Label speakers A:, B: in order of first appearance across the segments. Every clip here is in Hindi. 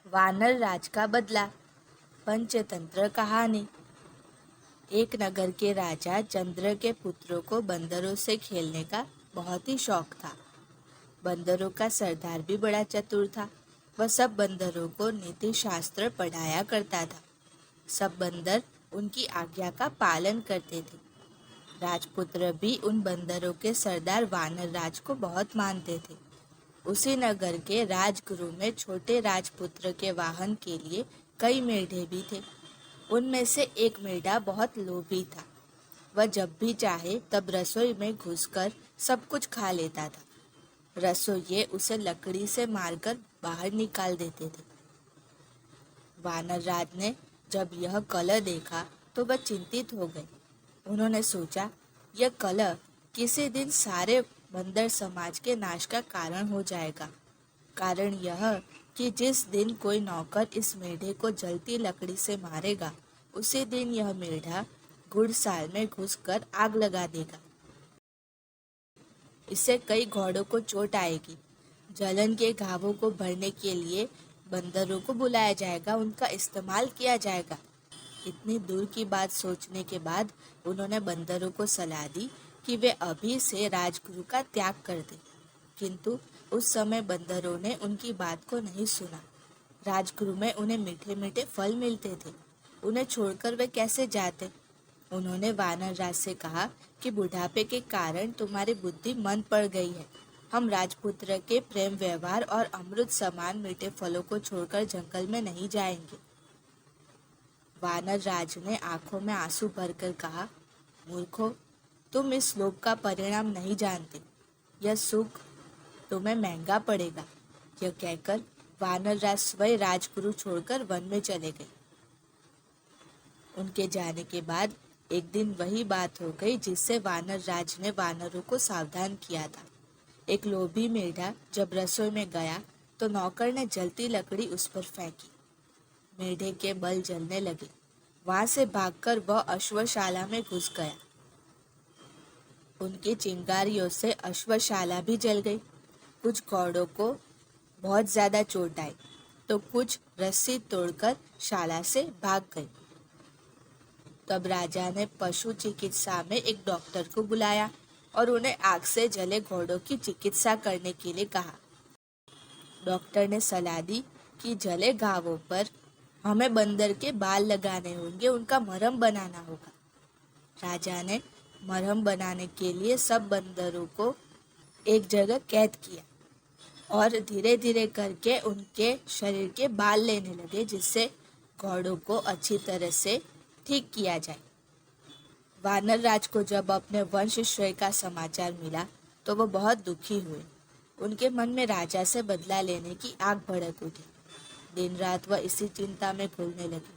A: वानर राज का बदला। पंचतंत्र कहानी। एक नगर के राजा चंद्र के पुत्रों को बंदरों से खेलने का बहुत ही शौक था। बंदरों का सरदार भी बड़ा चतुर था। वह सब बंदरों को नीति शास्त्र पढ़ाया करता था। सब बंदर उनकी आज्ञा का पालन करते थे। राजपुत्र भी उन बंदरों के सरदार वानर राज को बहुत मानते थे। उसी नगर के राजगृह में छोटे राजपुत्र के वाहन के लिए कई मेढ़े भी थे। उनमें से एक मेढ़ा बहुत लोभी था। वह जब भी चाहे तब रसोई में घुसकर सब कुछ खा लेता था। रसोइये उसे लकड़ी से मारकर बाहर निकाल देते थे। वानर राज ने जब यह कलह देखा तो वह चिंतित हो गए। उन्होंने सोचा, यह कलह किसी दिन सारे बंदर समाज के नाश का कारण हो जाएगा। कारण यह कि जिस दिन कोई नौकर इस मेढ़े को जलती लकड़ी से मारेगा, उसी दिन यह मेढ़ा घुड़साल में घुसकर आग लगा देगा। इससे कई घोड़ों को चोट आएगी। जलन के घावों को भरने के लिए बंदरों को बुलाया जाएगा, उनका इस्तेमाल किया जाएगा। इतनी दूर की बात सोचने के बाद उन्होंने बंदरों को सलाह दी कि वे अभी से राजगृह का त्याग कर दें। किंतु उस समय बंदरों ने उनकी बात को नहीं सुना। राजगृह में उन्हें मीठे मीठे फल मिलते थे, उन्हें छोड़कर वे कैसे जाते। उन्होंने वानर राज से कहा कि बुढ़ापे के कारण तुम्हारी बुद्धि मंद पड़ गई है। हम राजपुत्र के प्रेम व्यवहार और अमृत समान मीठे फलों को छोड़कर जंगल में नहीं जाएंगे। वानर राज ने आंखों में आंसू भरकर कहा, मूर्खों, तुम इस श्लोक का परिणाम नहीं जानते। यह सुख तुम्हें महंगा पड़ेगा। यह कहकर वानर राज स्वयं राजगृह छोड़कर वन में चले गए। उनके जाने के बाद एक दिन वही बात हो गई जिससे वानर राज ने वानरों को सावधान किया था। एक लोभी मेढ़ा जब रसोई में गया तो नौकर ने जलती लकड़ी उस पर फेंकी। मेढ़े के बल जलने लगे। वहां से भागकर वह अश्वशाला में घुस गया। उनकी चिंगारियों से अश्वशाला भी जल गई। कुछ घोड़ों को बहुत ज्यादा चोट आई तो कुछ रस्सी तोड़कर शाला से भाग गए। तब राजा ने पशु चिकित्सा में एक डॉक्टर को बुलाया और उन्हें आग से जले घोड़ों की चिकित्सा करने के लिए कहा। डॉक्टर ने सलाह दी कि जले घावों पर हमें बंदर के बाल लगाने होंगे, उनका मरहम बनाना होगा। राजा ने मरहम बनाने के लिए सब बंदरों को एक जगह कैद किया और धीरे धीरे करके उनके शरीर के बाल लेने लगे, जिससे घोड़ों को अच्छी तरह से ठीक किया जाए। वानर राज को जब अपने वंशश्रेय का समाचार मिला तो वह बहुत दुखी हुए। उनके मन में राजा से बदला लेने की आग भड़क उठी। दिन रात वह इसी चिंता में घुलने लगी।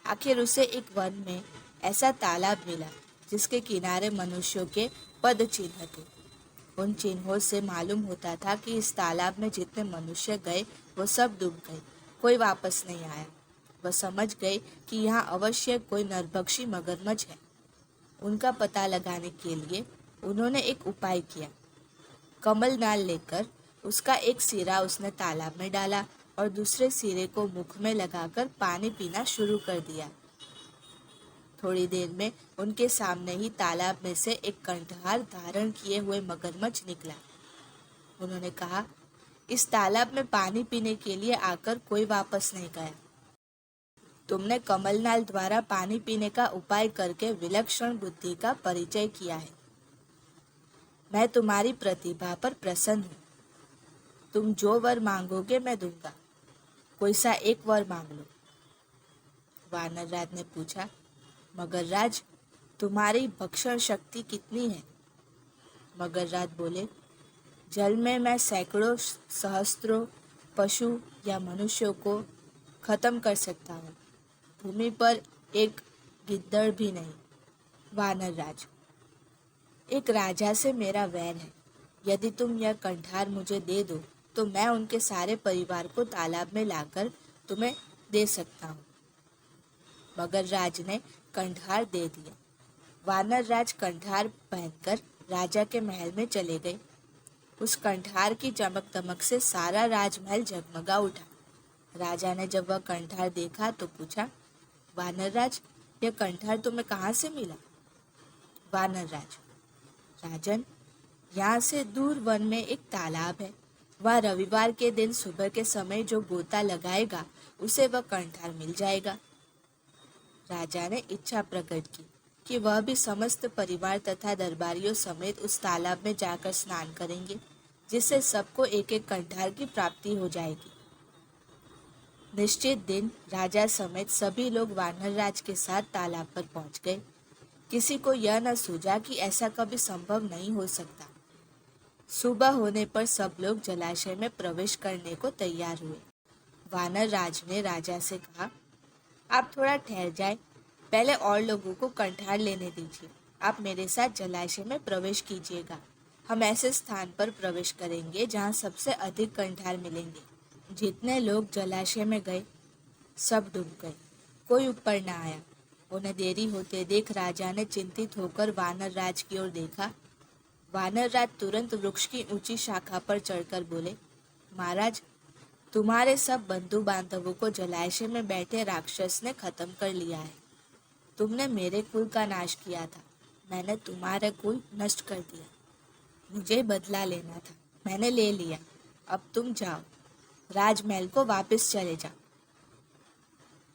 A: आखिर उसे एक वन में ऐसा तालाब मिला जिसके किनारे मनुष्यों के पद चिन्ह थे। उन चिन्हों से मालूम होता था कि इस तालाब में जितने मनुष्य गए वो सब डूब गए, कोई वापस नहीं आया। वह समझ गए कि यहाँ अवश्य कोई नरभक्षी मगरमच्छ है। उनका पता लगाने के लिए उन्होंने एक उपाय किया। कमल नाल लेकर उसका एक सिरा उसने तालाब में डाला और दूसरे सिरे को मुख में लगाकर पानी पीना शुरू कर दिया। थोड़ी देर में उनके सामने ही तालाब में से एक कंठहार धारण किए हुए मगरमच्छ निकला। उन्होंने कहा, इस तालाब में पानी पीने के लिए आकर कोई वापस नहीं गया। तुमने कमलनाल द्वारा पानी पीने का उपाय करके विलक्षण बुद्धि का परिचय किया है। मैं तुम्हारी प्रतिभा पर प्रसन्न हूँ। तुम जो वर मांगोगे मैं दूंगा। कोई सा एक वर मांग लो। वानर राज ने पूछा, मगर राज, तुम्हारी भक्षण शक्ति कितनी है? मगर राज बोले, जल में मैं सैकड़ों सहस्त्रों पशु या मनुष्यों को खत्म कर सकता हूँ, भूमि पर एक गिद्दड़ भी नहीं। वानर राज, एक राजा से मेरा वैर है। यदि तुम यह कंठार मुझे दे दो तो मैं उनके सारे परिवार को तालाब में लाकर तुम्हें दे सकता हूँ। मगर राज ने कंठार दे दिया। वानर राज कंठार पहनकर राजा के महल में चले गए। उस कंठार की चमक दमक से सारा राजमहल जगमगा उठा। राजा ने जब वह कंठार देखा तो पूछा, वानरराज, यह कंठार तुम्हें कहाँ से मिला? वानरराज, राजन, यहाँ से दूर वन में एक तालाब है। वह रविवार के दिन सुबह के समय जो गोता लगाएगा उसे वह कंठार मिल जाएगा। राजा ने इच्छा प्रकट की कि वह भी समस्त परिवार तथा दरबारियों समेत उस तालाब में जाकर स्नान करेंगे, जिससे सबको एक एक कंठार की प्राप्ति हो जाएगी। निश्चित दिन राजा समेत सभी लोग वानरराज के साथ तालाब पर पहुंच गए। किसी को यह न सूझा कि ऐसा कभी संभव नहीं हो सकता। सुबह होने पर सब लोग जलाशय में प्रवेश करने को तैयार हुए। वानरराज ने राजा से कहा, आप थोड़ा ठहर जाए, पहले और लोगों को कंठार लेने दीजिए। आप मेरे साथ जलाशय में प्रवेश कीजिएगा। हम ऐसे स्थान पर प्रवेश करेंगे जहाँ सबसे अधिक कंठार मिलेंगे। जितने लोग जलाशय में गए सब डूब गए, कोई ऊपर न आया। उन्हें देरी होते देख राजा ने चिंतित होकर वानरराज की ओर देखा। वानरराज तुरंत वृक्ष की ऊंची शाखा पर चढ़कर बोले, महाराज, तुम्हारे सब बंधु बांधवों को जलाशय में बैठे राक्षस ने खत्म कर लिया है। तुमने मेरे कुल का नाश किया था, मैंने तुम्हारे कुल नष्ट कर दिया। मुझे बदला लेना था, मैंने ले लिया। अब तुम जाओ, राजमहल को वापस चले जाओ।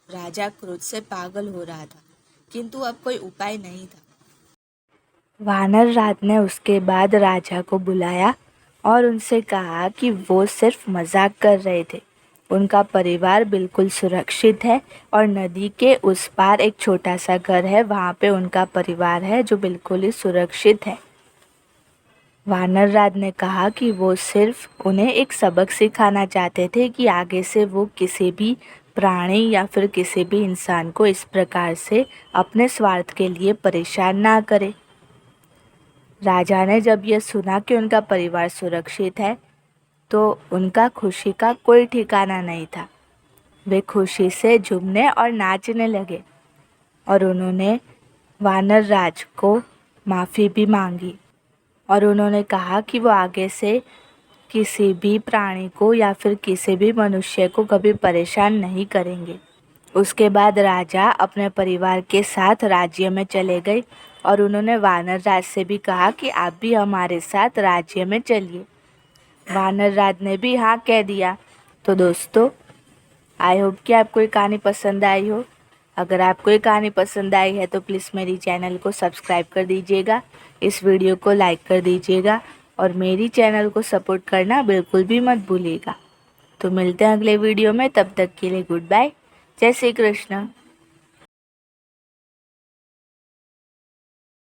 A: राजा क्रोध से पागल हो रहा था, किंतु अब कोई उपाय नहीं था। वानरराज ने उसके बाद राजा को बुलाया और उनसे कहा कि वो सिर्फ मजाक कर रहे थे। उनका परिवार बिल्कुल सुरक्षित है और नदी के उस पार एक छोटा सा घर है, वहाँ पे उनका परिवार है जो बिल्कुल ही सुरक्षित है। वानरराज ने कहा कि वो सिर्फ उन्हें एक सबक सिखाना चाहते थे कि आगे से वो किसी भी प्राणी या फिर किसी भी इंसान को इस प्रकार से अपने स्वार्थ के लिए परेशान ना करे। राजा ने जब यह सुना कि उनका परिवार सुरक्षित है तो उनका खुशी का कोई ठिकाना नहीं था। वे खुशी से झूमने और नाचने लगे और उन्होंने वानरराज को माफ़ी भी मांगी और उन्होंने कहा कि वो आगे से किसी भी प्राणी को या फिर किसी भी मनुष्य को कभी परेशान नहीं करेंगे। उसके बाद राजा अपने परिवार के साथ राज्य में चले गए और उन्होंने वानरराज से भी कहा कि आप भी हमारे साथ राज्य में चलिए। वानरराज ने भी हाँ कह दिया। तो दोस्तों, आई होप कि आपको ये कहानी पसंद आई हो। अगर आपको ये कहानी पसंद आई है तो प्लीज़ मेरी चैनल को सब्सक्राइब कर दीजिएगा, इस वीडियो को लाइक कर दीजिएगा और मेरी चैनल को सपोर्ट करना बिल्कुल भी मत भूलिएगा। तो मिलते हैं अगले वीडियो में, तब तक के लिए गुड बाय, जय श्री कृष्ण।